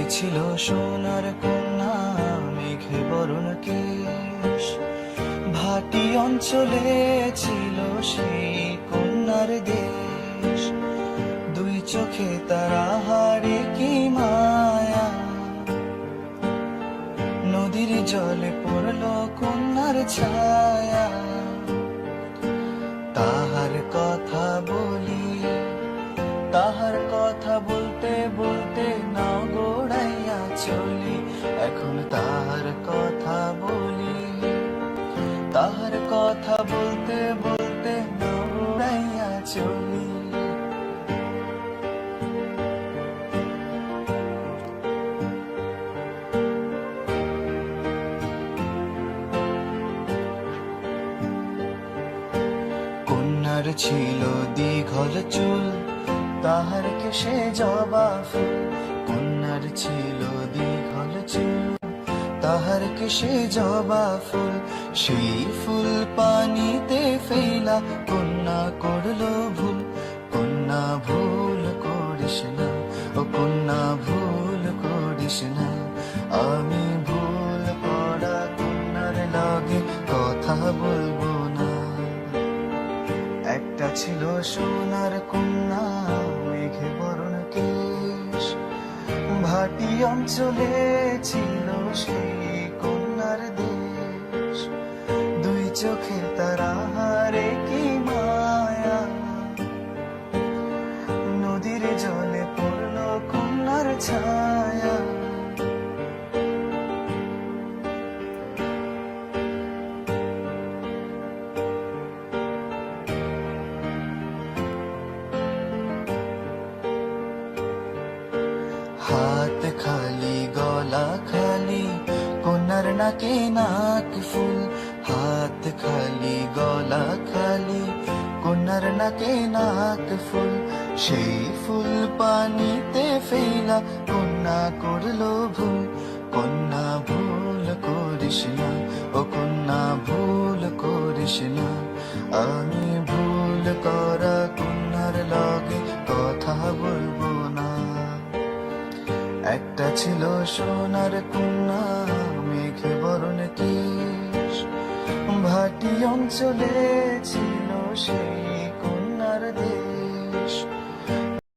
ছিল সোনার কন্যা, মেঘে বরণ কেশ। ভাটি অঞ্চলে ছিল সেই কন্যার দেশ। দুই চোখে তারা হারে কি মায়া, নদীর জলে পড়ল কন্যার ছায়া। তাহার কথা বলি, তাহার কথা বলতে বলতে নাও গোড়াইয়া চলি। এখন তাহার কথা বলি, তাহার কথা বলতে বলতে নাও গোড়াইয়া চলি। কন্যার ছিল দীঘল চুল, তাহার কেশে জবা ফুল। কন্যার ছিল দীঘল চুল, তাহার কেশে জবা ফুল। সেই ফুল পানিতে ফেলা কন্যা করলো ভুল। কন্যা ভুল করিস না, ও কন্যা ভুল করিস না। আমি ভুল করা কন্যার লগে কথা বলবো না। একটা ছিল সোনার কন্যা, মেঘে বরণ কেশ। ভাটি অঞ্চলে ছিল সেই কন্যার দেশ। দুই চোখে তারা হারে কি মায়া, নদীর জলে পড়ল কন্যার ছায়া। হাত খালি গলা খালি, কন্যার নাকে নাক ফুল। হাত খালি গলা খালি, কন্যার নাকে নাক ফুল। সেই ফুল পানিতে ফেলা কন্যা করলো ভুল। কন্যা ভুল করিস না, ও কন্যা ভুল করিস না। আমি ভুল করা কন্যার লগে কথা বলবো না। একটা ছিল সোনার কন্যা, মেঘে বরণ কেশ। ভাটি অঞ্চলে ছিল সেই কন্যার দেশ।